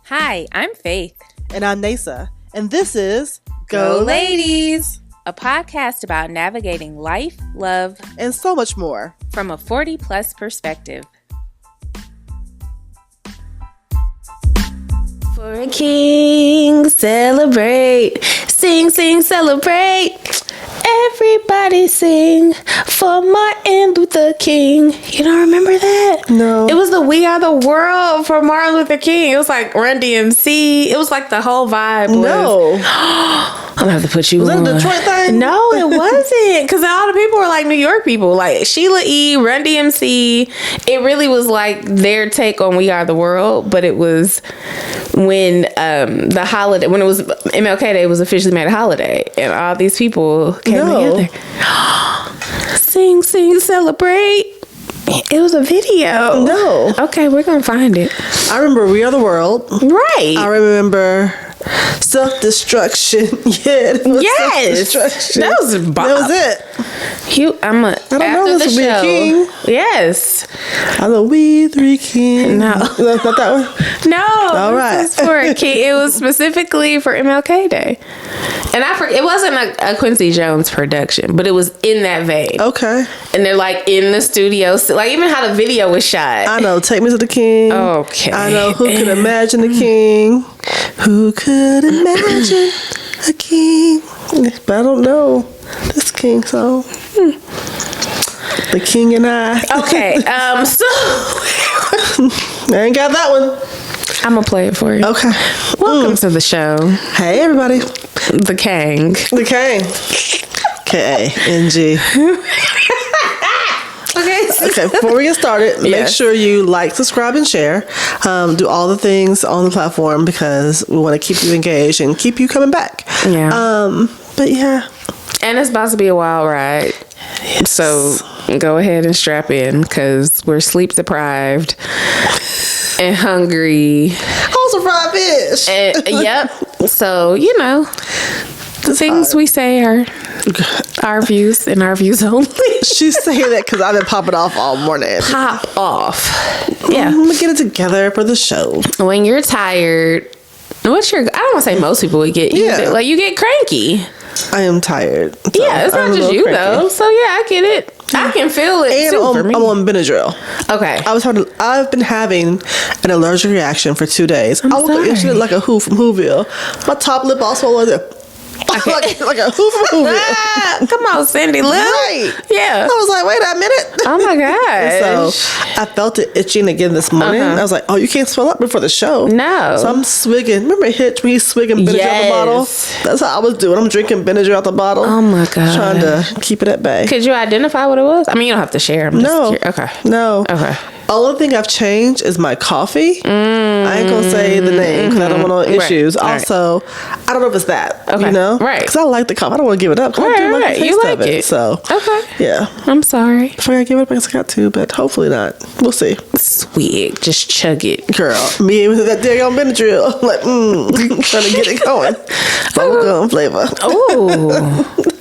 Hi, I'm Faith. And I'm Neysa. And this is Go Ladies, a podcast about navigating life, love, and so much more from a 40-plus perspective. For a king, celebrate. Sing, sing, celebrate. Everybody sing for Martin Luther King. You don't remember that? No. It was the We Are the World for Martin Luther King. It was like Run DMC. It was like the whole vibe. No. I'm gonna have to put you Was on. that a Detroit thing? No, it wasn't. Because all the people were like New York people. Like Sheila E., Run DMC. It really was like their take on We Are the World. But it was when the holiday, when it was MLK Day was officially made a holiday. And all these people came together. Sing, sing, celebrate. It was a video. No. Okay, we're going to find it. I remember We Are the World. Right. I remember self-destruction. Yeah. Yes. Self-destruction. That was Bob. That was it. I don't know, this will be a king. Yes. I'm the We Three Kings. No. That's not that one? No. All right. This was for a king. It was specifically for MLK Day. And I forget, it wasn't a Quincy Jones production, but it was in that vein. Okay. And they're like in the studio, like even how the video was shot. I know. Take Me to the King. Okay. I know. Who could imagine the king? Who could imagine a king? But I don't know this king song. The King and I. Okay. So I ain't got that one. I'm gonna play it for you. Okay. Welcome to the show. Hey, everybody. The Kang. The King. K-A-N-G. Okay, before we get started, make sure you like, subscribe, and share. Do all the things on the platform because we want to keep you engaged and keep you coming back. Yeah. But yeah. And it's about to be a wild ride. Yes. So go ahead and strap in because we're sleep deprived and hungry. Also fried fish. Yep. So, you know, the things we say are our views and our views only. She's saying that because I've been popping off all morning. Pop off. Yeah. I'm going to get it together for the show. When you're tired, I don't want to say most people would get, you get cranky. I am tired. So yeah, it's not just you cranky. Though. So yeah, I get it. I can feel it and too for me. I'm on Benadryl. Okay. I've been having an allergic reaction for 2 days. I woke up yesterday like a Who from Whoville. My top lip all swollen like a Who from Whoville. Come on, Cindy Lou. Right. Yeah. I was like, wait a minute. Oh my gosh. So I felt it itching again this morning. I was like, oh, you can't swell up before the show. No. So I'm swigging. Remember Hitch when he's swigging Benadryl out the bottle? That's how I was doing. I'm drinking Benadryl out the bottle. Oh my god. Trying to keep it at bay. Could you identify what it was? I mean, you don't have to share. No. Okay. No. Okay. Only thing I've changed is my coffee. I ain't gonna say the name because I don't want no issues. Right. Also, I don't know if it's that. Okay. You know, right? Because I like the coffee. I don't want to give it up. Right. I do like the taste You like of it. So okay. Yeah. I'm sorry. If I gotta give it up, I guess I got to, but hopefully not. We'll see. Sweet. Just chug it, girl. Me with that daggone Benadryl. Like, trying to get it going. Bubblegum flavor. Oh.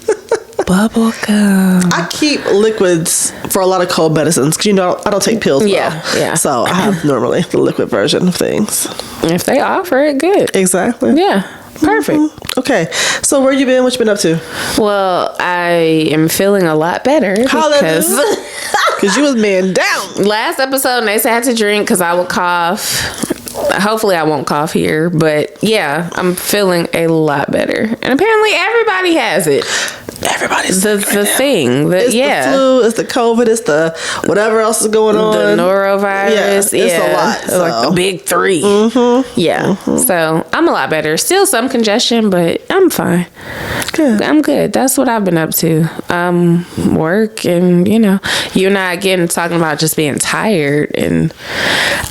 Bubble gum. I keep liquids for a lot of cold medicines because I don't take pills. Yeah. So I have normally the liquid version of things. If they offer it, good. Exactly. Yeah. Perfect. Mm-hmm. Okay. So where you been? What you been up to? Well, I am feeling a lot better because you was man down. Last episode, Neysa had to drink because I would cough. Hopefully I won't cough here, but yeah, I'm feeling a lot better. And apparently everybody has it. Everybody's the thing. It's the flu, it's the COVID, it's the whatever else is going on. The norovirus. Yeah, it's a lot. So. Like the big three. Mm-hmm. Yeah. Mm-hmm. So I'm a lot better. Still some congestion, but I'm fine. Good. I'm good. That's what I've been up to. Work and, you and I again talking about just being tired. And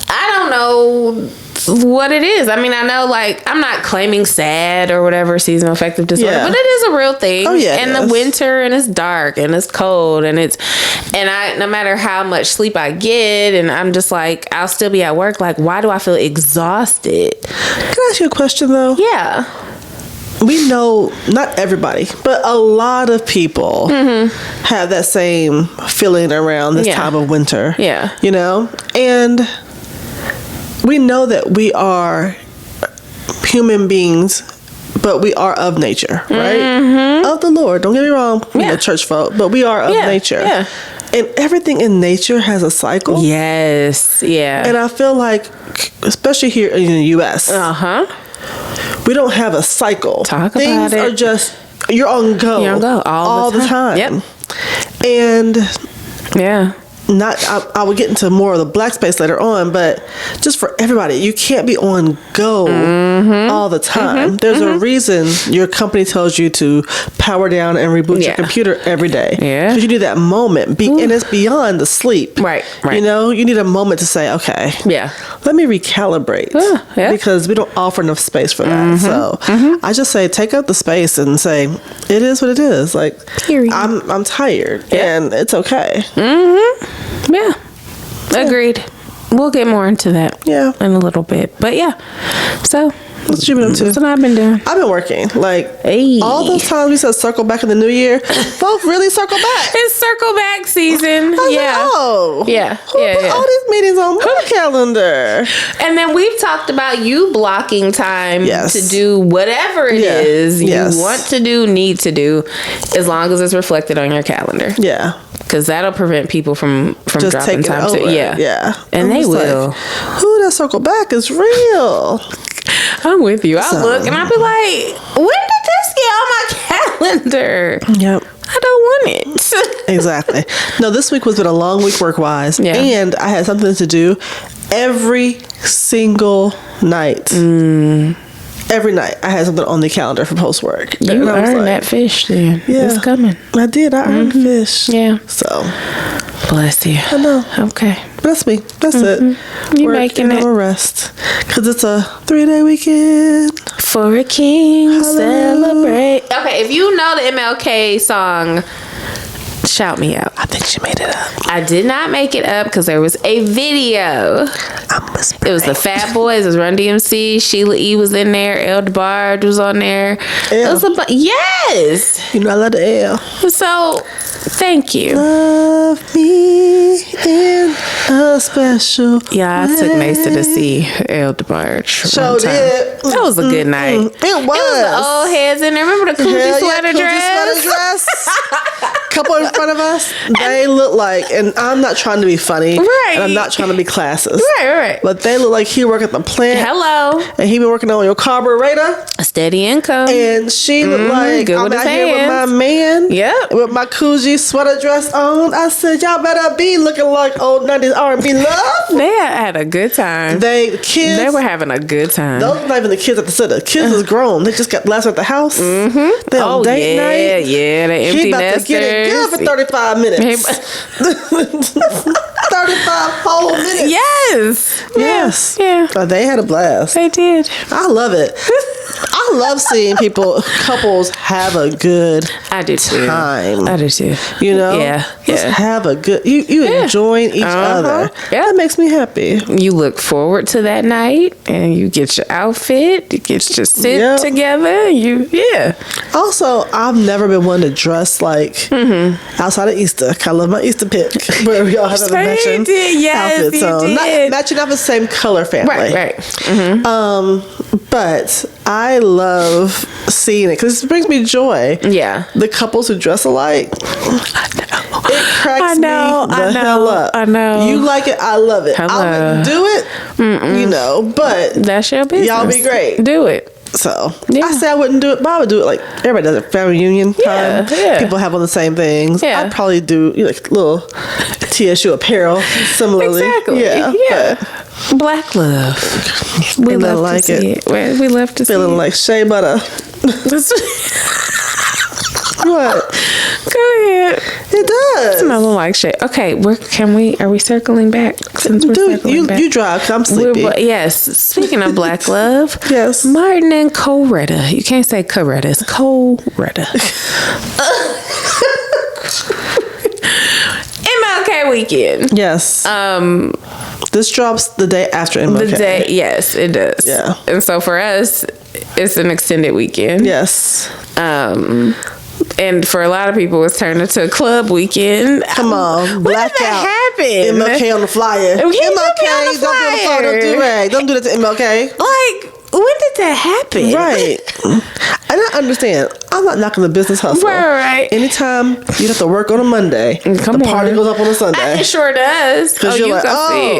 I don't know what it is. I mean, I know, like, I'm not claiming SAD or whatever, seasonal affective disorder, but it is a real thing. Oh, yeah. And the winter, and it's dark, and it's cold, and I, no matter how much sleep I get, and I'm just like, I'll still be at work, like, why do I feel exhausted? Can I ask you a question, though? Yeah. We know, not everybody, but a lot of people have that same feeling around this time of winter. Yeah. And we know that we are human beings, but we are of nature, right? Of the Lord. Don't get me wrong, you know, church folk, but we are of nature. Yeah. And everything in nature has a cycle. Yes. Yeah. And I feel like, especially here in the U.S., we don't have a cycle. Talk Things about it. are just, you're on go. You're on go all the time. Yep. And yeah. I will get into more of the black space later on, but just for everybody, you can't be on go all the time. There's a reason your company tells you to power down and reboot your computer every day. Yeah. Because you need that moment. And it's beyond the sleep. Right. You know, you need a moment to say, okay, let me recalibrate. Because we don't offer enough space for that. So I just say, take out the space and say, it is what it is. Like, period. I'm tired and it's okay. Yeah. Agreed. We'll get more into that in a little bit. But yeah. So what you been up to? That's what I've been doing. I've been working. Like all those times we said circle back in the new year, folks really circle back. It's circle back season. Yeah. Who put all these meetings on my calendar? And then we've talked about you blocking time to do whatever it is you want to do, need to do, as long as it's reflected on your calendar. Yeah. Because that'll prevent people from just dropping time. Yeah. And they will. Like, ooh, that circle back is real. I'm with you. I'll look and I'll be like, when did this get on my calendar? Yep. I don't want it. Exactly. No, this week was been a long week work-wise. Yeah. And I had something to do every single night. Every night I had something on the calendar for post-work. You earned that fish then. Yeah. It's coming. I did. I earned fish. Yeah. So. Bless you. I know. Okay. That's me. That's it. You making it. Rest. Because it's a 3-day weekend. For a king, celebrate. Okay, if you know the MLK song, shout me out. I think she made it up. I did not make it up because there was a video. It was the Fat Boys. It was Run DMC. Sheila E. was in there. El DeBarge was on there. It was yes. You know I love the L. So, thank you. Love me in a special Yeah, I took Neysa to see El DeBarge. So did. That was a good night. It was. It was the old heads in there. Remember the Coochie sweater dress? Couple in front of us, they look like, and I'm not trying to be funny, and I'm not trying to be classist, right, but they look like he work at the plant. Hello, and he been working on your carburetor, a steady income, and she looked like good I'm with out his here with my hands. man, with my Coogee sweater dress on. I said, y'all better be looking like old 90s R&B love. They had a good time. The kids, they were having a good time. Those were not even the kids at the center. Kids was grown. They just got last at the house. They on date night. Yeah, they empty he about nesters. to get it good for 35 minutes. 35 whole minutes. Yes. Yeah. Oh, they had a blast. They did. I love it. I love seeing couples have a good I do too. time. I do too. You know? Yeah. Just have a good, you enjoying each other. Yeah. That makes me happy. You look forward to that night and you get your outfit. You get your sit together. Also, I've never been one to dress like outside of Easter. I love my Easter pick where we all have a matching outfits on. Not matching up the same color family. Right. But I love seeing it because it brings me joy. Yeah. The couples who dress alike. I know. It cracks me the hell up. I know. You like it, I love it. I wouldn't do it, you know, but that's your business. Y'all be great. Do it. So I say I wouldn't do it, but I would do it like everybody does it. Family reunion time. Yeah. People have on the same things. Yeah. I'd probably do like little TSU apparel similarly. Exactly. Yeah. Black love. We love like to see it. We love to see it. Feeling like shea butter. What? Go ahead. It does. Smelling like shit. Okay, are we circling back? Since we're circling back. You drive, 'cause I'm sleepy. Yes. Speaking of black love. Yes. Martin and Coretta. You can't say Coretta. It's Coretta. MLK weekend. Yes. This drops the day after MLK. Yes, it does. Yeah. And so for us, it's an extended weekend. Yes. And for a lot of people, it's turned into a club weekend. Come on, blackout. What did that happen? MLK on the flyer. MLK, don't do the photo, don't do that. Don't do that to MLK. Like, when did that happen? Right. And I understand. I'm not knocking the business hustle. Right. Anytime you have to work on a Monday, the party goes up on a Sunday. It sure does. Because you're like,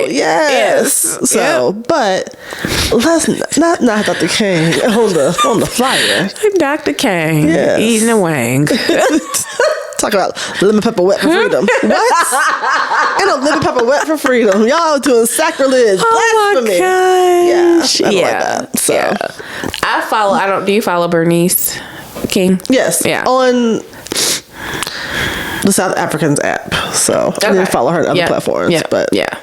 yes. So, but let's not Dr. King on the flyer. Dr. King Yes. eating a wang. Talk about lemon pepper wet for freedom. What? Ain't no lemon pepper wet for freedom. Y'all doing sacrilege. Oh blasphemy. my gosh. Yeah. I don't like that. So. Yeah. I follow, do you follow Bernice King? Yes. Yeah. On the South Africans app. So I didn't follow her on other platforms. Yeah. But yeah.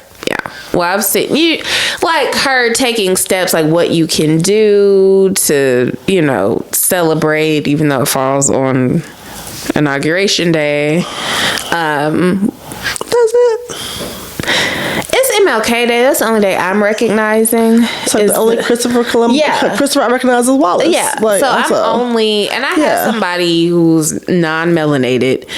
Well, I've seen you like her taking steps like what you can do to, celebrate, even though it falls on Inauguration Day. That's it. It's MLK Day. That's the only day I'm recognizing. It's like the only Christopher Columbus. Yeah. Christopher I recognize as Wallace. Yeah. Like, so I'm only, and I have somebody who's non-melanated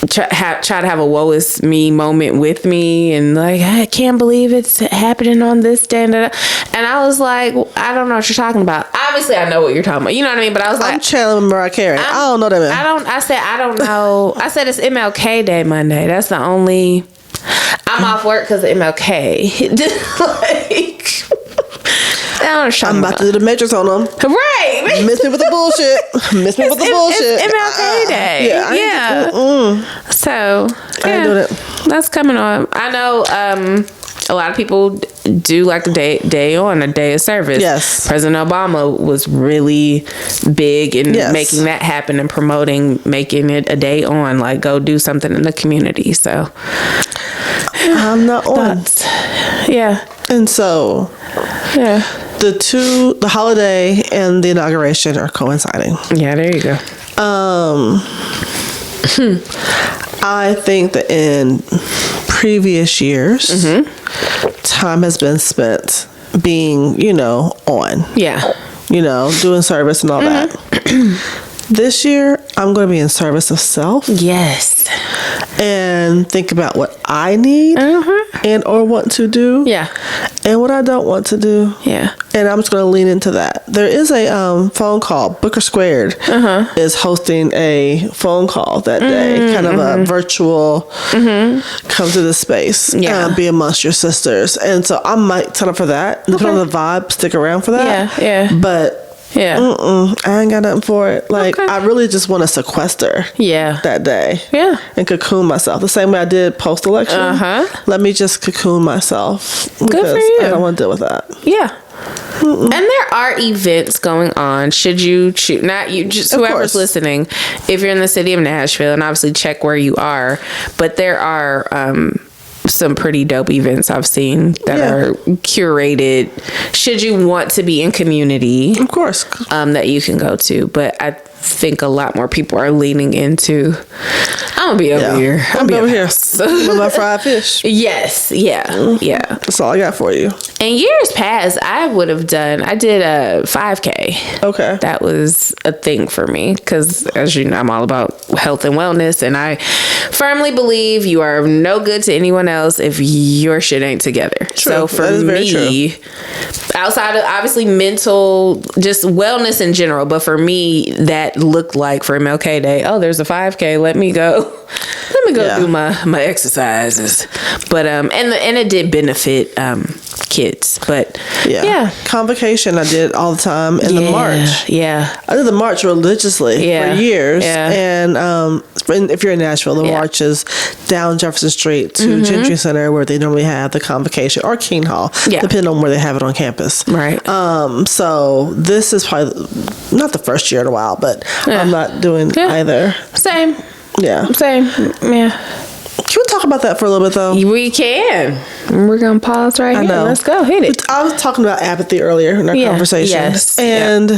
try to have a woe is me moment with me, and like, I can't believe it's happening on this day. And I was like, I don't know what you're talking about. Obviously, I know what you're talking about. You know what I mean? But I was like, I'm channeling Mariah Carey. I don't know that man. I don't know. I said it's MLK Day Monday. That's the only. I'm off work because of MLK. I'm about to do the Matrix on them. Right. Miss me with the bullshit. Miss me with the bullshit. It's MLK Day. Yeah. So, I ain't doing it. That's coming on. I know a lot of people do like a day of service. Yes. President Obama was really big in making that happen and making it a day on, like go do something in the community. So I'm not on. Yeah. And so the holiday and the inauguration are coinciding. Yeah, there you go. I think that in previous years, time has been spent being, on. Yeah. Doing service and all that. This year, I'm going to be in service of self. Yes. And think about what I need and or want to do. Yeah. And what I don't want to do. Yeah. And I'm just going to lean into that. There is a phone call. Booker Squared is hosting a phone call that day. Kind of a virtual come to the space. Be amongst your sisters. And so I might sign up for that. Depending on the vibe, stick around for that. Yeah. But I ain't got nothing for it. Like, I really just want to sequester that day. Yeah. And cocoon myself. The same way I did post-election. Let me just cocoon myself. Good for you. I don't want to deal with that. Yeah. And there are events going on. Should you choose, not you, just whoever's listening, if you're in the city of Nashville, and obviously check where you are, but there are some pretty dope events I've seen that are curated should you want to be in community, of course, that you can go to. But I think a lot more people are leaning into, I'm gonna be over here. I'm over here with my fried fish. Yes. That's all I got for you. In years past, I did a 5K. Okay. That was a thing for me because, as you know, I'm all about health and wellness, and I firmly believe you are no good to anyone else if your shit ain't together. True. So for me, outside of obviously mental, just wellness in general, but for me, that looked like for MLK Day, there's a 5K, let me go do my exercises. But and it did benefit kids. But convocation I did all the time in the march. I did the march religiously for years. And if you're in Nashville, the march is down Jefferson Street to Gentry Center, where they normally have the convocation, or King Hall, depending on where they have it on campus. Right. So this is probably not the first year in a while, but I'm not doing either. Same. Yeah. Can we talk about that for a little bit, though? We can. We're going to pause right here. Let's go. Hit it. I was talking about apathy earlier in our conversation. Yes. And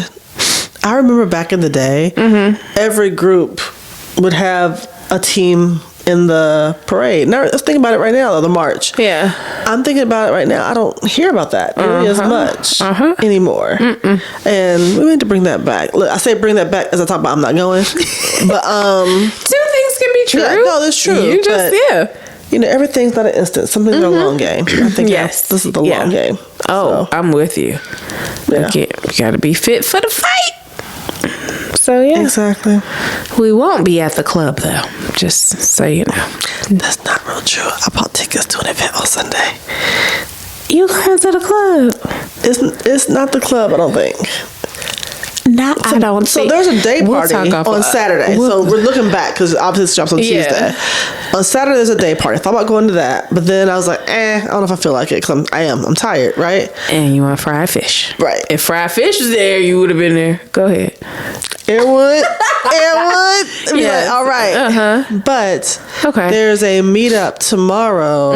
I remember back in the day, every group would have a team in the parade. Now, let's think about it right now, though, the march. Yeah. I'm thinking about it right now. I don't hear about that nearly as much anymore. And we need to bring that back. Look, I say bring that back as I talk about I'm not going. But two things can be true. Yeah, no, that's true. You just everything's not an instant. Something's a long game. I think Yes. this is the long game. Oh, So, I'm with you. yeah. You got to be fit for the fight. So, yeah. Exactly. We won't be at the club, though. Just so you know. That's not real true. I bought tickets to an event on Sunday. You going to the club? It's not the club, I don't think. I don't So think. there's a day We'll party talk off- on Saturday. So we're looking back because obviously this drops on Yeah. Tuesday. On Saturday there's a day party. I thought about going to that, but then I was like, I don't know if I feel like it because I'm tired, right? And you want fried fish. Right. If fried fish was there, you would have been there. Go ahead. It would. Be Yes. like, all right. But Okay. there's a meetup tomorrow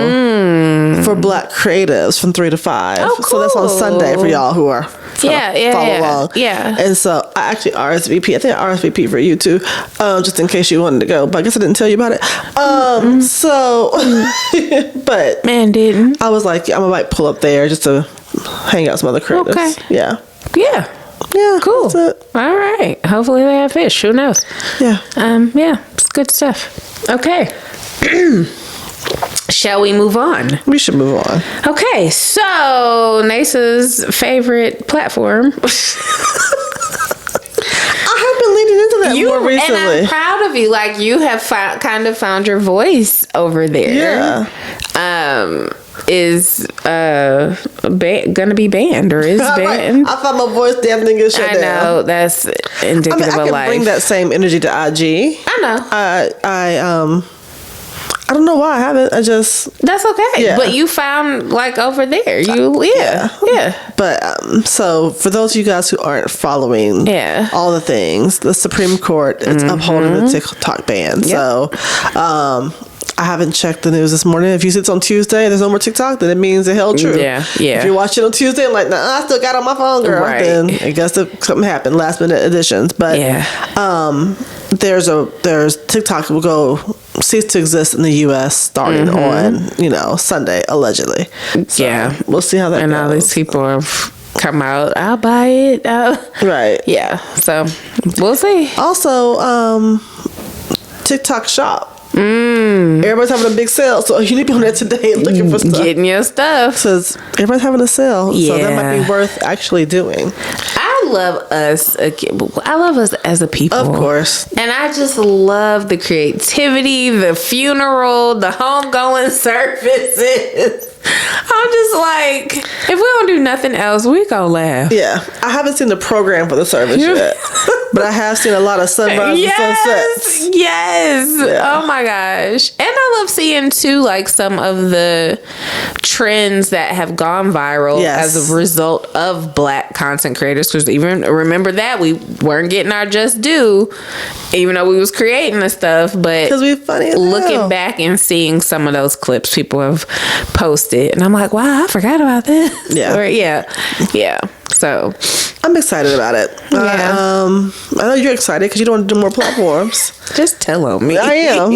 for Black creatives from 3 to 5. Oh, So that's on cool. Sunday for y'all who are follow along. Yeah. And so I actually RSVP. I think I RSVP for you too, just in case you wanted to go. But I guess I didn't tell you about it. So, but Man, didn't. I was like, I might pull up there just to hang out with some other creatives. Okay. Yeah. Yeah. Yeah. Cool. That's it. All right. Hopefully they have fish. Who knows? Yeah. Yeah. It's good stuff. Okay. Shall we move on? We should move on. Okay, so Neysa's favorite platform. I have been leaning into that more And recently. I'm proud of you. Like you have kind of found your voice over there. Yeah. Is gonna be banned or is banned? I thought my voice damn thing is shut I down. know that's indicative I of can life. bring that same energy to IG. I know. I don't know why I haven't. I just That's okay. Yeah. But you found like over there. Yeah. But so for those of you guys who aren't following all the things, the Supreme Court is upholding the TikTok ban. Yep. So I haven't checked the news this morning. If you see it's on Tuesday, there's no more TikTok, then it means it held true. Yeah. If you're watching it on Tuesday, I'm like, nah, I still got it on my phone, girl. Right. Then I guess something happened, last minute additions. But there's TikTok will cease to exist in the U.S. starting on Sunday allegedly. So we'll see how that and goes. all these people have come out. I'll buy it. Right. Yeah. So we'll see. Also, TikTok Shop. Everybody's having a big sale, so you need to be on there today looking for stuff. Getting your stuff. Because everybody's having a sale, so that might Yeah. be worth actually doing. I love us. I love us as a people. Of course. And I just love the creativity, the funeral, the homegoing services. I'm just like, if we don't do nothing else, we gonna laugh. Yeah, I haven't seen the program for the service yet, but I have seen a lot of sunrises and sunsets. Yes. Yeah. Oh my gosh. And I love seeing too, like some of the trends that have gone viral as a result of Black content creators. Because even remember that we weren't getting our just due, even though we was creating the stuff. But because we're funny. Looking back and seeing some of those clips people have posted, and I'm like, wow, I forgot about this. Yeah. Yeah. So I'm excited about it. Yeah. I know you're excited because you don't want to do more platforms. just tell on me. I am.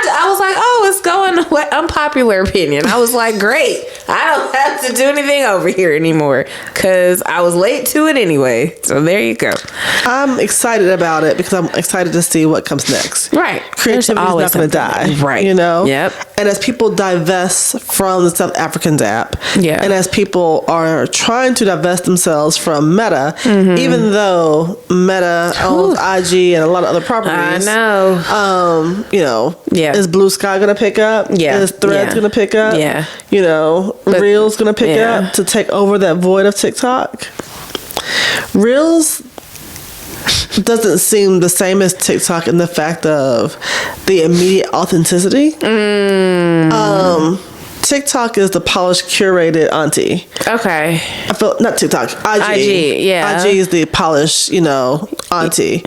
I was like, oh, it's going unpopular opinion. I was like, great. I don't have to do anything over here anymore because I was late to it anyway. So there you go. I'm excited about it because I'm excited to see what comes next. Right. Creativity is not going to die. Right. Yep. And as people divest from the South Africans app, and as people are trying to divest themselves from Meta, even though Meta owns IG and a lot of other properties, I know. Is Blue Sky going to pick up? Yeah. Is Threads going to pick up? Yeah. Reels going to pick up to take over that void of TikTok? Reels doesn't seem the same as TikTok in the fact of the immediate authenticity. TikTok is the polished, curated auntie. Okay. I feel not TikTok. IG. Yeah. IG is the polished, auntie.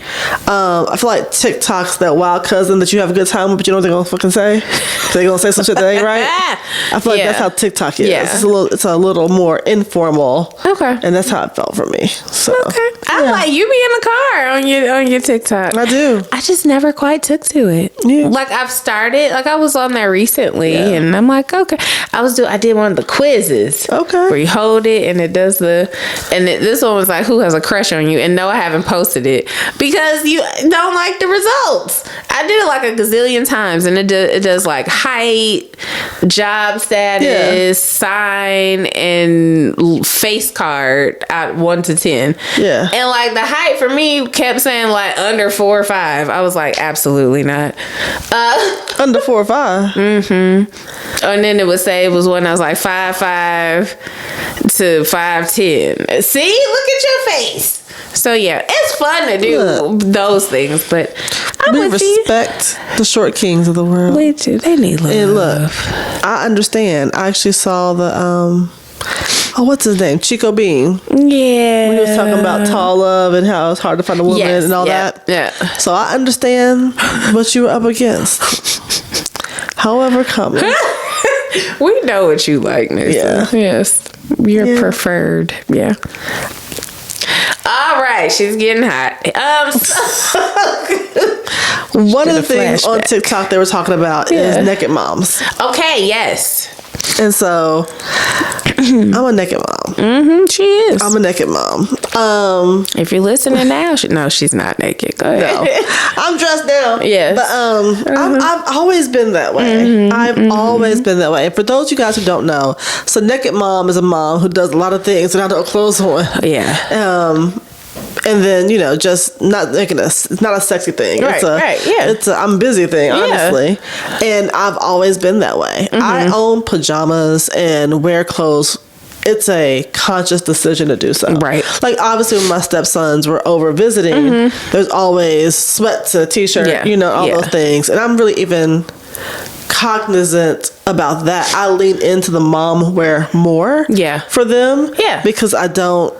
I feel like TikTok's that wild cousin that you have a good time with, but you know what they're gonna fucking say. They're gonna say some shit that ain't right. I feel like that's how TikTok is. Yeah. It's a little more informal. Okay. And that's how it felt for me. So okay. I like you be in the car on your TikTok. I do. I just never quite took to it. Yeah. Like I've started, like I was on there recently and I'm like, okay. I did one of the quizzes. Okay. Where you hold it and it does this one was like, who has a crush on you? And no, I haven't posted it because you don't like the results. I did it like a gazillion times and it does like height, job status, sign, and face card at 1 to 10. Yeah. And like the height for me kept saying like under 4 or 5. I was like, absolutely not. Under 4 or 5. Mm-hmm. And then it would say it was when I was like 5'5" to 5'10". See, look at your face. So yeah, it's fun to do those things, but We respect the short kings of the world. We do. They need love. And look, I understand. I actually saw the what's his name? Chico Bean. Yeah. He was talking about tall love and how it's hard to find a woman and all that. Yeah. So I understand what you were up against. However, coming. We know what you like, Neysa. Yeah. Yes. You're preferred. Yeah. All right, she's getting hot. One of the things on TikTok they were talking about is naked moms. Okay, yes. And so I'm a naked mom. Mm-hmm, she is. I'm a naked mom. If you're listening now, no, she's not naked. Go ahead. No, I'm dressed now. Yes. But I've always been that way. I've always been that way. And for those of you guys who don't know, so naked mom is a mom who does a lot of things without no clothes on. Yeah. And then, just not making it's not a sexy thing. Right, It's a I'm busy thing, honestly. And I've always been that way. I own pajamas and wear clothes. It's a conscious decision to do so. Right. Like, obviously, when my stepsons were over visiting, there's always sweats and a t-shirt, all those things. And I'm really even cognizant about that. I lean into the mom wear more for them. Yeah. Because I don't,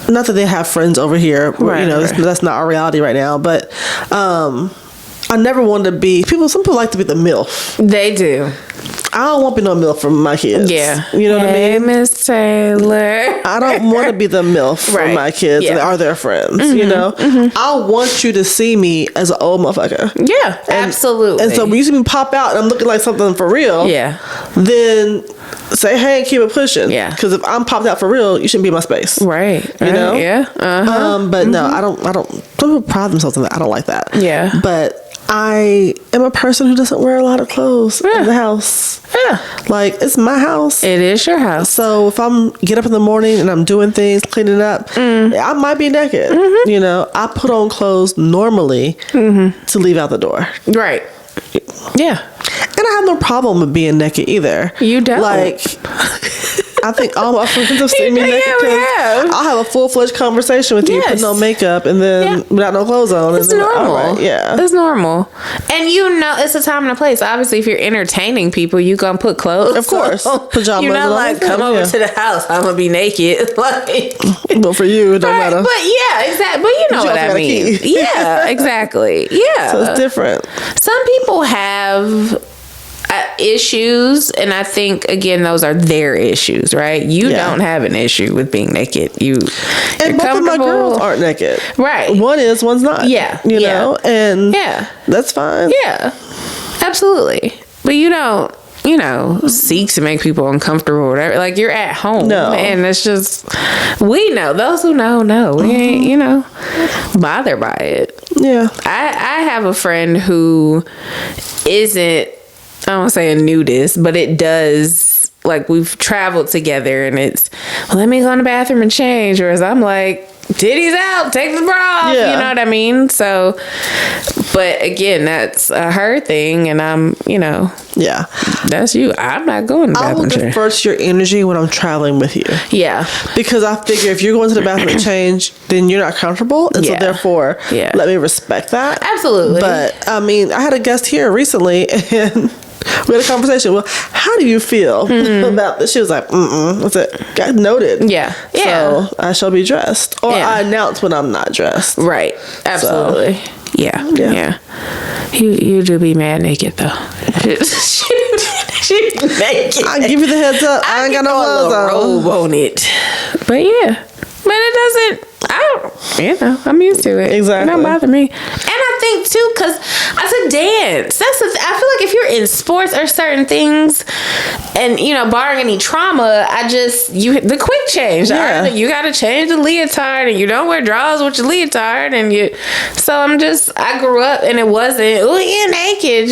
not that they have friends over here, that's not our reality right now, but I never wanted to be, some people like to be the MILF. They do. I don't want to be no MILF for my kids. Yeah. You know what I mean? Hey, Miss Taylor. I don't want to be the MILF for my kids or their friends, I want you to see me as an old motherfucker. Yeah, absolutely. And so when you see me pop out and I'm looking like something for real, then say hey and keep it pushing. Yeah. Because if I'm popped out for real, you shouldn't be in my space. Right. You know? Yeah. But no, I don't, some people pride themselves in that. I don't like that. Yeah. But I am a person who doesn't wear a lot of clothes in the house. Yeah. Like, it's my house. It is your house. So if I'm get up in the morning and I'm doing things, cleaning up, I might be naked. I put on clothes normally to leave out the door. Right. Yeah. And I have no problem with being naked either. You don't. Like, I think all my friends have seen me naked. I'll have a full-fledged conversation with you, putting on makeup, and then without no clothes on. It's normal. Right, it's normal. And it's a time and a place. Obviously, if you're entertaining people, you gonna put clothes. Of course, pajamas. You're not like, come over to the house, I'm gonna be naked. Like, but for you, it don't matter. But yeah, exactly. But you know what I mean. Yeah, exactly. Yeah. So it's different. Some people have issues, and I think again those are their issues, right? You don't have an issue with being naked. And both of my girls aren't naked, right? One is, one's not. You know, and that's fine. Yeah, absolutely. But you don't seek to make people uncomfortable or whatever. Like, you're at home. And it's just, we know. Those who know. We ain't, bothered by it. Yeah. I have a friend who isn't, I don't want to say a nudist, but it does, like, we've traveled together and it's, let me go in the bathroom and change. Whereas I'm like, titties out, take the bra off. You know what I mean? So, but again, that's her thing, and I'm, that's you. I'm not going to the bathroom. I will defer to your energy when I'm traveling with you. Yeah. Because I figure if you're going to the bathroom to change, then you're not comfortable. And so therefore, let me respect that. Absolutely. But I mean, I had a guest here recently and we had a conversation. Well, how do you feel about this? She was like, What's it? Got noted. Yeah. So I shall be dressed. Or I announce when I'm not dressed. Right. Absolutely. So, yeah. You do be mad naked though. She naked. I give you the heads up. I ain't got no clothes on. Robe on it. But yeah. But it doesn't, I'm used to it. Exactly. It don't bother me. And I think too, because I said dance. I feel like if you're in sports or certain things, and barring any trauma, the quick change. Yeah. You got to change the leotard, and you don't wear drawers with your leotard, So I grew up, and it wasn't. Oh, you're naked.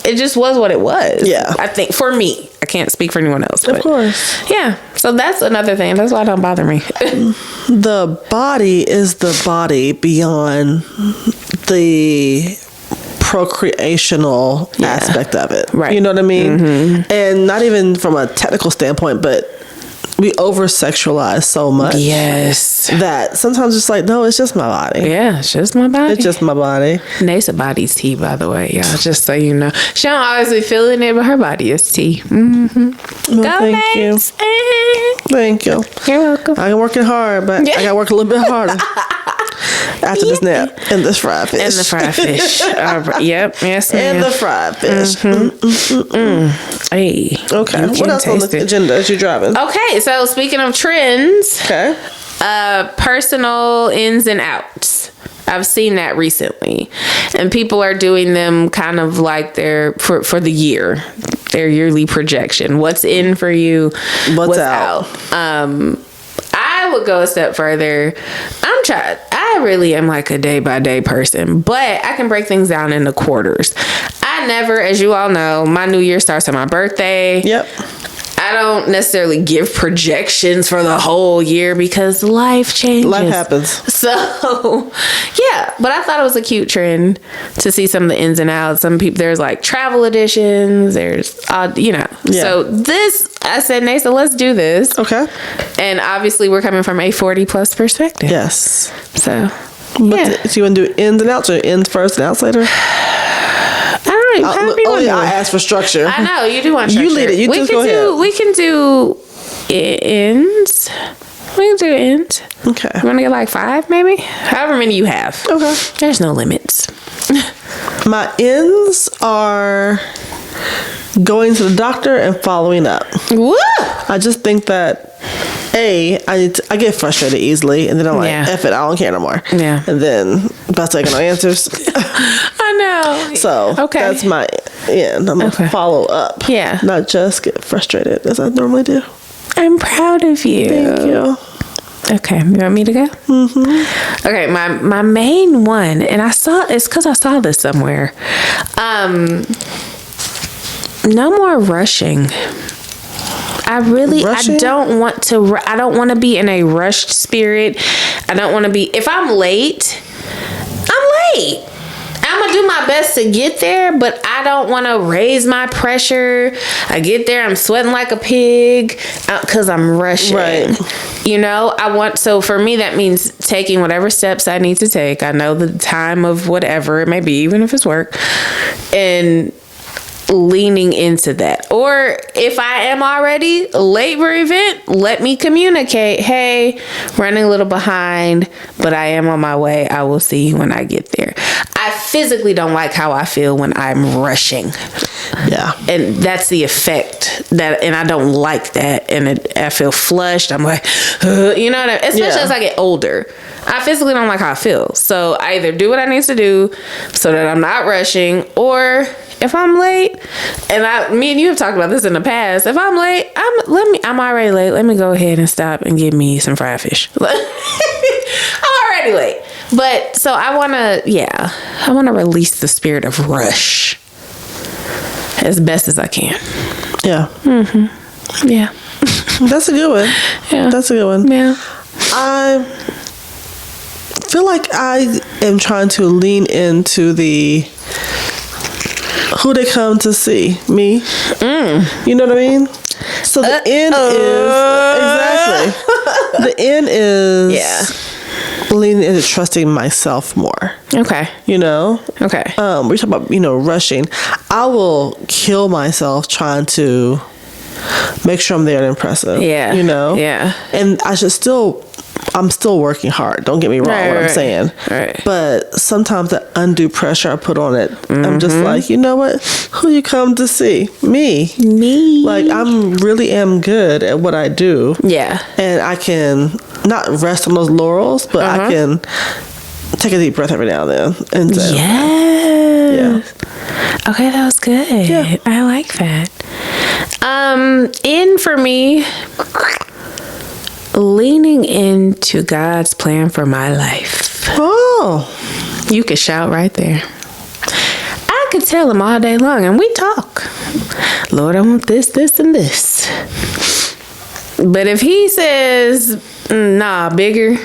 It just was what it was. Yeah. I think for me, I can't speak for anyone else. Of course. Yeah. So that's another thing. That's why it don't bother me. The body is the body beyond the procreational aspect of it. Right. You know what I mean? Mm-hmm. And not even from a technical standpoint, but we over sexualize so much. Yes. That sometimes it's like, no, it's just my body. Yeah, it's just my body. It's just my body. Neysa body's tea, by the way, y'all. Just so you know. She don't always be feeling it, but her body is tea. Mm-hmm. Well, thank you. Thank you. You're welcome. I'm working hard, but I got to work a little bit harder. After this nap and this fried fish. And the fried fish. Yep. Yes, ma'am. And the fried fish. Hey. Okay. What else on the agenda as you driving? Okay. So speaking of trends. Okay. Personal ins and outs. I've seen that recently. And people are doing them kind of like for the year. Their yearly projection. What's in for you? What's out? I would go a step further. I really am like a day by day person, but I can break things down into quarters. I never, as you all know, my new year starts on my birthday. Yep. I don't necessarily give projections for the whole year because life changes. Life happens. So, yeah. But I thought it was a cute trend to see some of the ins and outs. Some people, there's like travel editions. There's, Yeah. So I said, Neysa, let's do this. Okay. And obviously we're coming from a 40 plus perspective. Yes. So, so you want to do ins and outs or ins first and outs later? I asked for structure. I know you do want structure. You lead it. You just go ahead. We can do ends. We can do ends. Okay. You want to get like 5, maybe? However many you have. Okay. There's no limits. My ends are going to the doctor and following up. Woo! I just think that I get frustrated easily, and then I'm like, F it, I don't care no more. Yeah. And then about taking no answers. I know. So that's my end. I'm going to follow up. Yeah. Not just get frustrated as I normally do. I'm proud of you. Thank you. Okay, you want me to go? Mm-hmm. Okay, my main one, and it's because I saw this somewhere. No more rushing. I don't want to be in a rushed spirit. I don't want to be, if I'm late, I'm late. I'm going to do my best to get there, but I don't want to raise my pressure. I get there, I'm sweating like a pig because I'm rushing. Right. So for me, that means taking whatever steps I need to take. I know the time of whatever it may be, even if it's work, and leaning into that. Or if I am already late for an event, let me communicate, hey, running a little behind, but I am on my way. I will see you when I get there. I physically don't like how I feel when I'm rushing. Yeah. And that's the effect and I don't like that. And I feel flushed. I'm like, you know what I mean? Especially as I get older. I physically don't like how I feel. So I either do what I need to do so that I'm not rushing, or if I'm late, and me and you have talked about this in the past, if I'm late, I'm already late. Let me go ahead and stop and get me some fried fish. I'm already late. But so I want to release the spirit of rush as best as I can. Yeah. Mm-hmm. Yeah. That's a good one. Yeah. That's a good one. Yeah. I feel like I am trying to lean into the who they come to see, me. You know what I mean? So the end is exactly. The end is leaning into trusting myself more. Okay. Okay. We're talking about rushing. I will kill myself trying to make sure I'm there and impressive. Yeah. Yeah. And I'm still working hard. Don't get me wrong, what I'm saying. Right. But sometimes the undue pressure I put on it, I'm just like, you know what? Who you come to see? Me. Like, I'm really am good at what I do. Yeah. And I can not rest on those laurels, but I can take a deep breath every now and then. And say, Yes. Okay, that was good. Yeah. I like that. In for me, leaning into God's plan for my life. oh, You could shout right there. I could tell him all day long, and we talk. Lord, I want this, this, and this. But if he says, nah, bigger,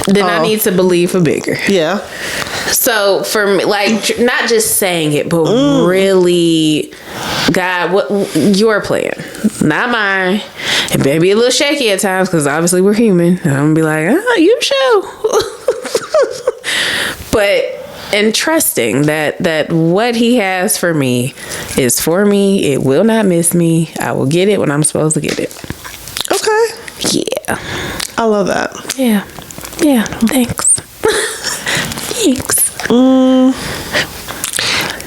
then I need to believe for bigger. yeah. So for me, like, not just saying it, but really, God, what your plan, not mine. It may be a little shaky at times because obviously we're human. And I'm gonna be like, you show. But and trusting that what He has for me is for me. It will not miss me. I will get it when I'm supposed to get it. Okay. Yeah. I love that. Yeah. Yeah. Thanks. Thanks.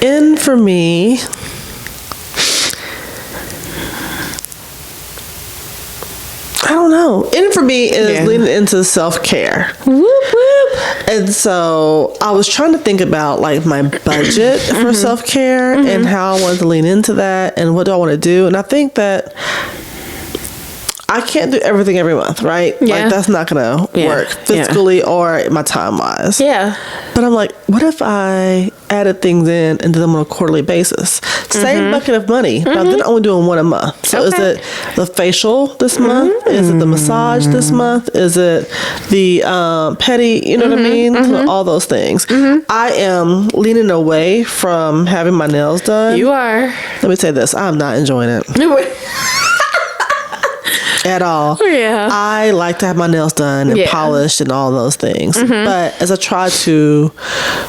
In for me, I don't know. In for me is leaning into self-care. Whoop whoop. And so I was trying to think about like my budget for self-care and how I wanted to lean into that and what do I want to do. And I think that I can't do everything every month, right? Yeah. Like that's not gonna work fiscally or my time wise. Yeah. But I'm like, what if I added things in and did them on a quarterly basis? Same bucket of money, but then I'm only doing one a month. So is it the facial this month? Is it the massage this month? Is it the pedi? You know what I mean? So all those things. I am leaning away from having my nails done. You are. Let me say this: I'm not enjoying it at all. Yeah. I like to have my nails done and polished and all those things. But as I try to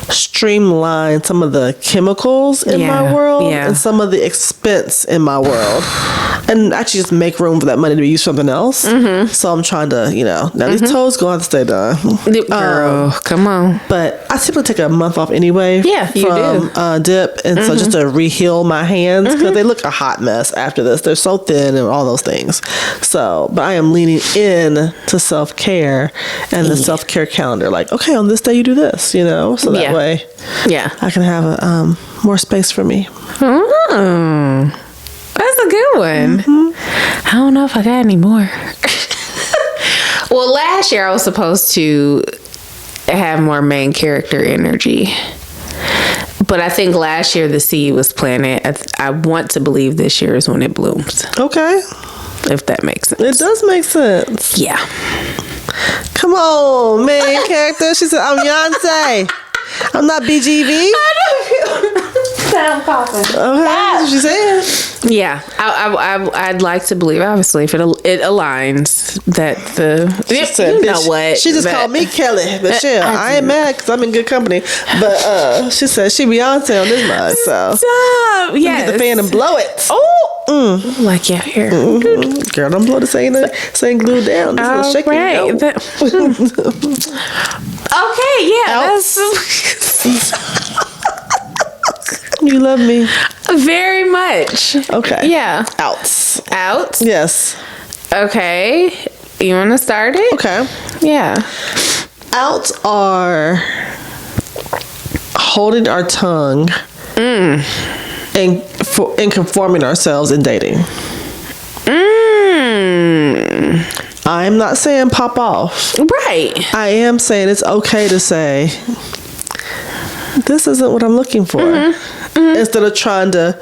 streamline some of the chemicals in my world and some of the expense in my world and actually just make room for that money to be used for something else. So I'm trying to, now these toes gonna have to stay done. Girl, come on. But I typically take a month off anyway from dip. And so just to re-heal my hands because they look a hot mess after this. They're so thin and all those things. So, but I am leaning in to self-care and the self-care calendar. Like, okay, on this day you do this, so that way I can have a more space for me. Oh, that's a good one. I don't know if I got any more. Well, last year I was supposed to have more main character energy. But I think last year the seed was planted. I want to believe this year is when it blooms. Okay. If that makes sense. It does make sense. Yeah. Come on, main character. She said, I'm Beyonce. I'm not BGV. I'm coughing. Okay, that's what she said. Yeah, I'd like to believe, obviously, if it aligns that She said, know what? She just called me Kelly, but shit, I ain't mad because I'm in good company. But she said she Beyonce on this month, so stop. Get the fan and blow it. Oh, like yeah, here, girl, don't blow the saying glued down. Just shake right. it. Okay, yeah, that's. You love me very much. Okay. Yeah. Outs. Yes. Okay. You want to start it? Okay. Yeah. Outs are holding our tongue and conforming ourselves in dating. I'm not saying pop off. Right. I am saying it's okay to say this isn't what I'm looking for. Instead of trying to,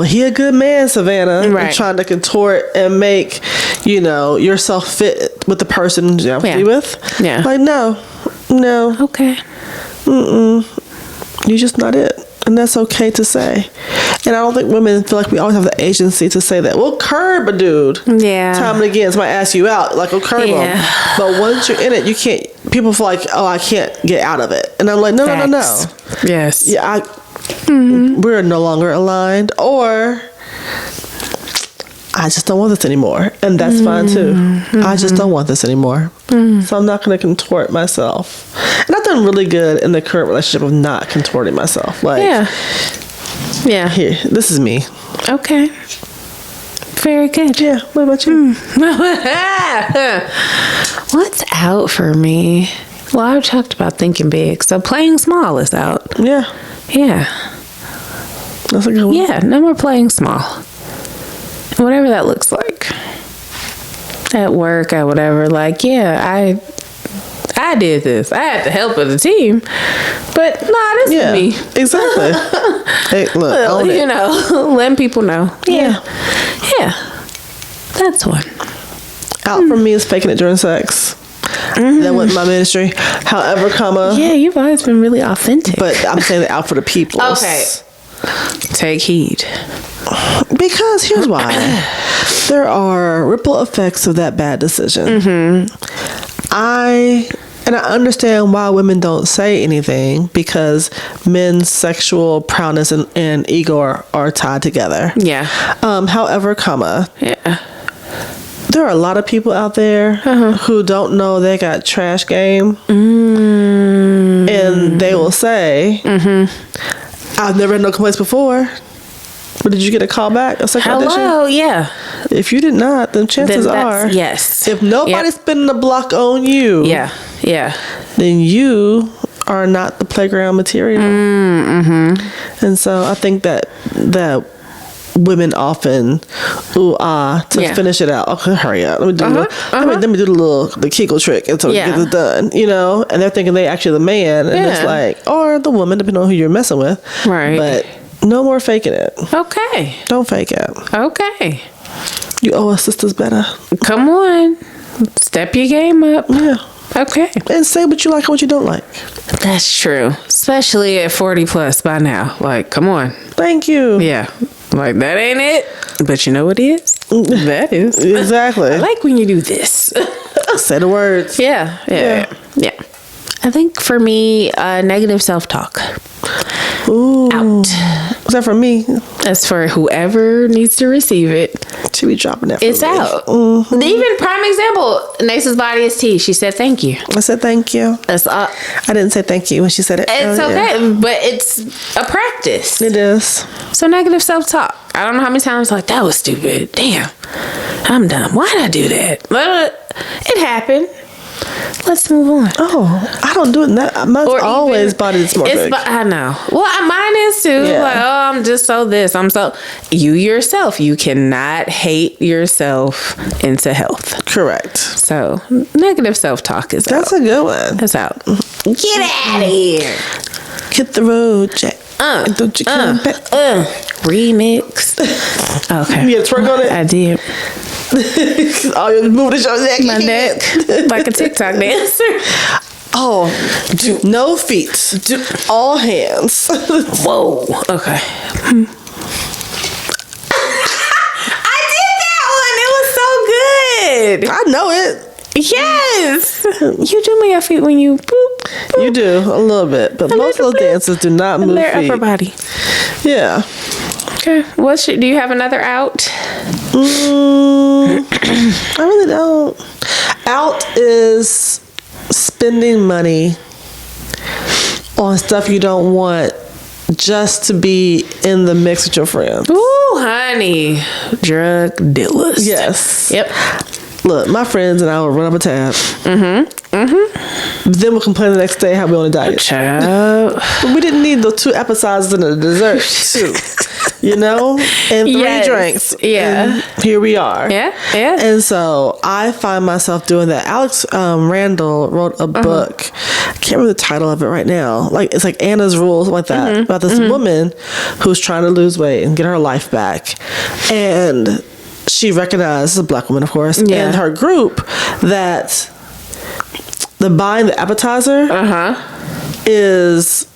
he a good man, Savannah, and trying to contort and make, yourself fit with the person you have to be with. Yeah. Like, no. Okay. You're just not it. And that's okay to say. And I don't think women feel like we always have the agency to say that. Well, curb a dude. Yeah. Time and again, somebody asks you out, like, curb him. But once you're in it, you can't, people feel like, I can't get out of it. And I'm like, no. Yes. Yeah, we're no longer aligned, or I just don't want this anymore. And that's fine too. I just don't want this anymore. So I'm not going to contort myself. And I've done really good in the current relationship of not contorting myself. Like, yeah. Here, this is me. Okay. Very good. Yeah. What about you? What's out for me? Well, I've talked about thinking big. So playing small is out. Yeah. Yeah. That's a good one. Yeah, no more playing small. Whatever that looks like. At work, at whatever. Like, yeah, I did this. I had the help of the team. But, this is me. Exactly. Hey, look, own it. You know, letting people know. Yeah. That's one. Out for me is faking it during sex. That wasn't my ministry. However, yeah, you've always been really authentic. But I'm saying it out for the people. Okay. Take heed. Because here's why. There are ripple effects of that bad decision. I understand why women don't say anything, because men's sexual prowess and ego are tied together. Yeah. However, yeah. there are a lot of people out there who don't know they got trash game. And they will say, I've never had no complaints before. But did you get a call back? A second audition? Hello, yeah. If you did not, then chances are, yes. if nobody's spinning the block on you, then you are not the playground material. And so I think that women often to finish it out. Okay, hurry up. Let me do let me do the Kegel trick until it gets it done. You know, and they're thinking they actually the man, and it's like, or the woman, depending on who you're messing with. Right. But no more faking it. Okay. Don't fake it. Okay. You owe us sisters better. Come on. Step your game up. Yeah. Okay. And say what you like and what you don't like. That's true. Especially at 40 plus by now. Like, come on. Thank you. Yeah. Like, that ain't it. But you know what is? That is. Exactly. I like when you do this. Say the words. Yeah. I think for me, negative self-talk. Ooh. Out. Is that for me? That's for whoever needs to receive it. She be dropping that for It's me. out. Even prime example, Neysa's body is tea. She said thank you. I said thank you. That's I didn't say thank you when she said it. It's okay, but it's a practice. It is. So negative self-talk. I don't know how many times like, that was stupid. Damn. I'm dumb. Why did I do that? But it happened. Let's move on. Oh, I don't do it. Mine's always body dysmorphic. I know. Well, mine is too. Yeah. Like, I'm just so this. I'm so... You yourself. You cannot hate yourself into health. Correct. So, negative self-talk is That's out. a good one. That's out. Get out of here. Hit the road, Jack. And don't you come back. Remix. Okay. You had to twerk on it? I did. Oh, you moved your neck. My neck. Like a TikTok dancer. Oh, no feet. All hands. Whoa. Okay. I did that one. It was so good. I know it. Yes. You do move your feet when you boop. Boop. You do a little bit, but most of the dancers do not move their feet. upper body. Yeah. Okay. Do you have another out? I really don't. Out is spending money on stuff you don't want just to be in the mix with your friends. Ooh, honey. Drug dealers. Yes. Yep. Look, my friends and I will run up a tab. Then we'll complain the next day how we on a diet. Child. But we didn't need the 2 appetizers and a dessert too. You know? And 3 drinks. Yeah. And here we are. Yeah. Yeah. And so I find myself doing that. Alex Randall wrote a book. I can't remember the title of it right now. Like, it's like Anna's Rules, like that. About this woman who's trying to lose weight and get her life back. And she recognized, a black woman, of course, and her group, that the buying the appetizer is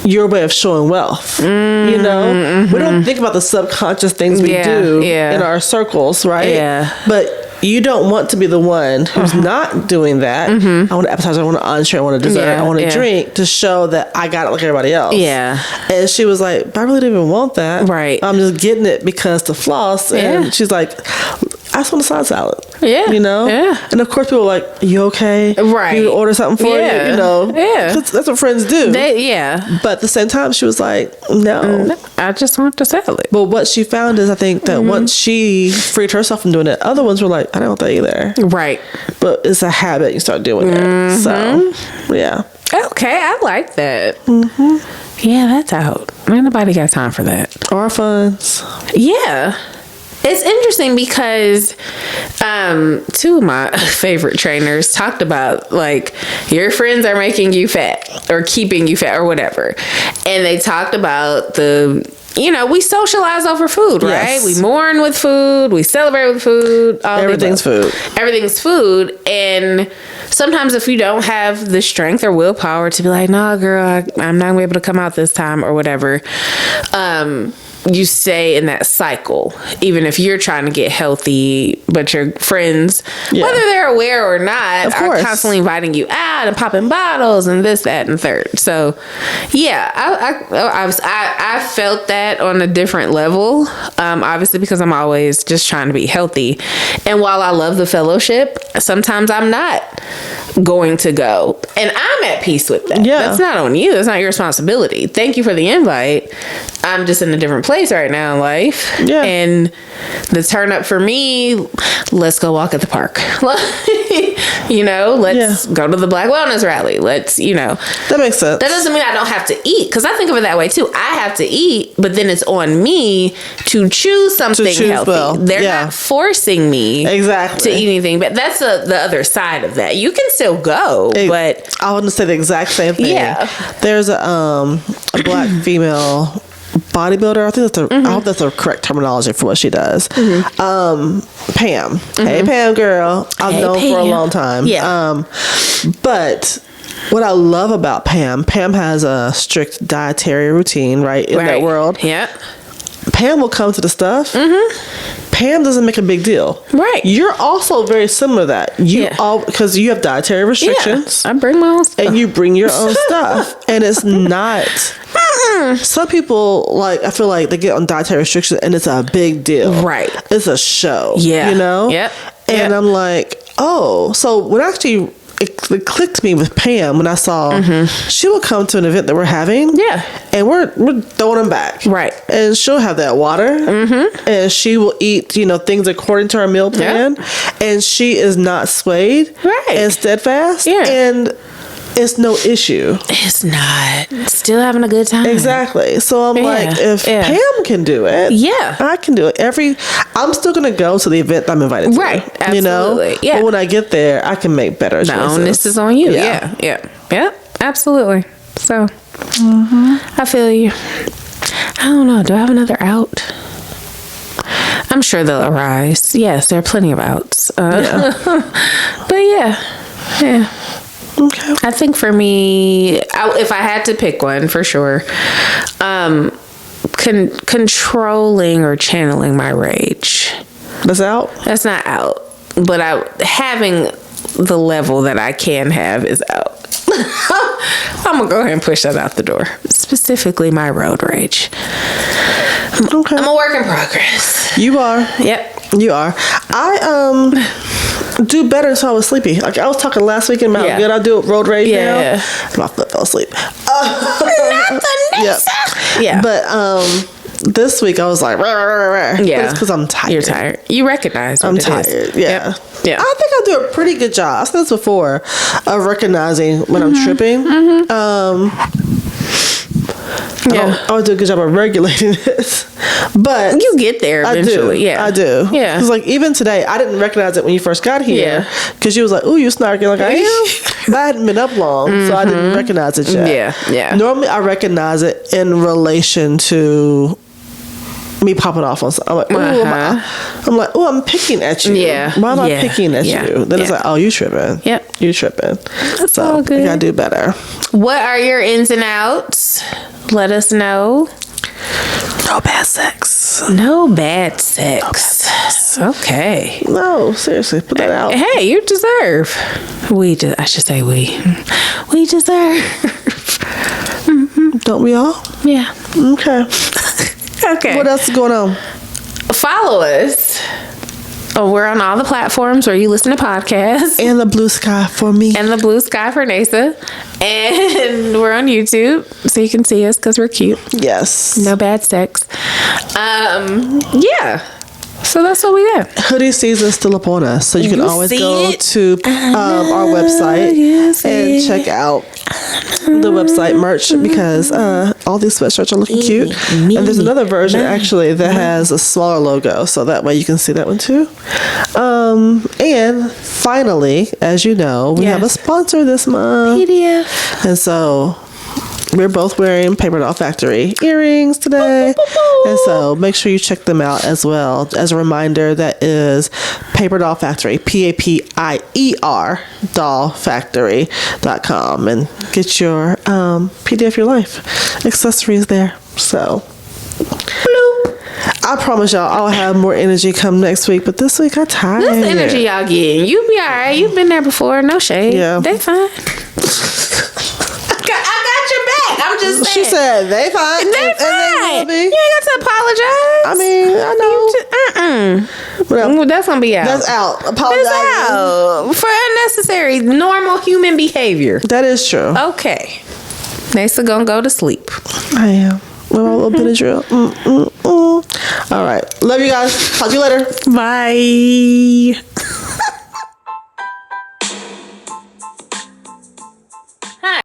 your way of showing wealth. You know, we don't think about the subconscious things we do in our circles, right? Yeah. But you don't want to be the one who's not doing that. I want an appetizer, I want an entree, I want a dessert, I want a drink to show that I got it like everybody else. Yeah. And she was like, but I really didn't even want that. Right. I'm just getting it because to floss. And she's like, I just want a side salad. Yeah. You know? Yeah. And of course people are like, you okay? Right. You order something for you? You know? Yeah. 'Cause that's what friends do. Yeah. But at the same time, she was like, no. I just want the salad. But what she found is, I think that once she freed herself from doing it, other ones were like, I don't want that either. Right. But it's a habit. You start doing it. So, yeah. Okay, I like that. Yeah, that's out. Ain't nobody got time for that. Our funds. Yeah. It's interesting because two of my favorite trainers talked about, like, your friends are making you fat or keeping you fat or whatever. And they talked about we socialize over food, right? Yes. We mourn with food. We celebrate with food. Everything's food. Everything's food. And sometimes if you don't have the strength or willpower to be like, nah, girl, I'm not going to be able to come out this time or whatever, you stay in that cycle, even if you're trying to get healthy, but your friends, whether they're aware or not, are constantly inviting you out and popping bottles and this, that, and third. So, yeah, I felt that on a different level, obviously because I'm always just trying to be healthy. And while I love the fellowship, sometimes I'm not going to go, and I'm at peace with that. Yeah. That's not on you. That's not your responsibility. Thank you for the invite. I'm just in a different place right now in life. Yeah. And the turn up for me, let's go walk at the park. Let's go to the Black Wellness Rally. That makes sense. That doesn't mean I don't have to eat, because I think of it that way too. I have to eat, but then it's on me to choose something healthy. Well. They're not forcing me to eat anything. But that's the other side of that. You can still go, but I want to say the exact same thing. Yeah. There's a Black female bodybuilder. I think I hope that's the correct terminology for what she does. Pam. Hey, Pam, girl. I've known for a long time. Yeah. But what I love about Pam has a strict dietary routine, right, in that world. Yeah. Pam will come to the stuff. Pam doesn't make a big deal. Right. You're also very similar to that. Because you have dietary restrictions. I bring my own stuff. And you bring your own stuff. And it's not... Some people, I feel like they get on dietary restrictions and it's a big deal. Right. It's a show. Yeah. You know? Yep. And I'm like, oh. So when actually... It clicked me with Pam when I saw she will come to an event that we're having. Yeah. And we're throwing them back. Right. And she'll have that water. And she will eat, things according to our meal plan. And she is not swayed. Right. And steadfast. Yeah. And it's no issue. It's not. Still having a good time. Exactly. So I'm like, if Pam can do it, I can do it. I'm still gonna go to the event I'm invited to. Right. Absolutely. Yeah. But when I get there, I can make better choices. The onus is on you. Yeah. Absolutely. So I feel you. I don't know. Do I have another out? I'm sure they'll arise. Yes, there are plenty of outs. But yeah. Okay. I think for me, if I had to pick one, for sure, controlling or channeling my rage. That's out? That's not out. But having the level that I can have is out. I'm going to go ahead and push that out the door. Specifically, my road rage. Okay. I'm a work in progress. You are. Yep. You are. I do better until I was sleepy. Like I was talking last week about how good I do at road rage now. My foot fell asleep. Not the Neysa. Yeah. But this week I was like, rah. Yeah. But it's because I'm tired. You're tired. You recognize what I'm tired. Yeah. Yeah. I think I do a pretty good job. I said this before of recognizing when I'm tripping. I would do a good job of regulating this, but you get there eventually. I do. Yeah, because even today, I didn't recognize it when you first got here. Because you was like, "Ooh, you snarking like I am," but I hadn't been up long, so I didn't recognize it yet. Yeah. Normally, I recognize it in relation to me popping off on something. I'm like, "Oh, I'm picking at you. Yeah. Why am I picking at you?" Then it's like, "Oh, you tripping. Yep, you tripping." That's all good. You gotta do better. What are your ins and outs? Let us know. No bad sex. No bad sex. Okay. No, seriously, put that out. Hey, you deserve. I should say we. We deserve. Don't we all? Yeah. Okay. Okay. What else is going on? Follow us We're on all the platforms where you listen to podcasts. And the blue sky for me. And the blue sky for Neysa. And we're on YouTube, so you can see us because we're cute. Yes. No bad sex. Yeah. So that's what we did. Hoodie season still upon us, so you can always go to our website and check out the website merch because all these sweatshirts are looking cute. And there's another version actually that has a smaller logo, so that way you can see that one too. And finally, as you know, we have a sponsor this month. PDF. And so we're both wearing Paper Doll Factory earrings today. And so make sure you check them out as well. As a reminder, that is Paper Doll Factory, PAPIER dollfactory.com, and get your PDF Your Life accessories there. So I promise y'all I'll have more energy come next week, but this week I'm tired. This energy y'all getting, you be alright. You've been there before. No shade. Yeah. They fine. I'm just saying. She said they fine. They fine. You ain't got to apologize. I mean, I know. Well, that's gonna be out. That's out. Apologize. That's out for unnecessary, normal human behavior. That is true. Okay. Neysa gonna go to sleep. I am. With my little Benadryl. All right. Love you guys. Talk to you later. Bye.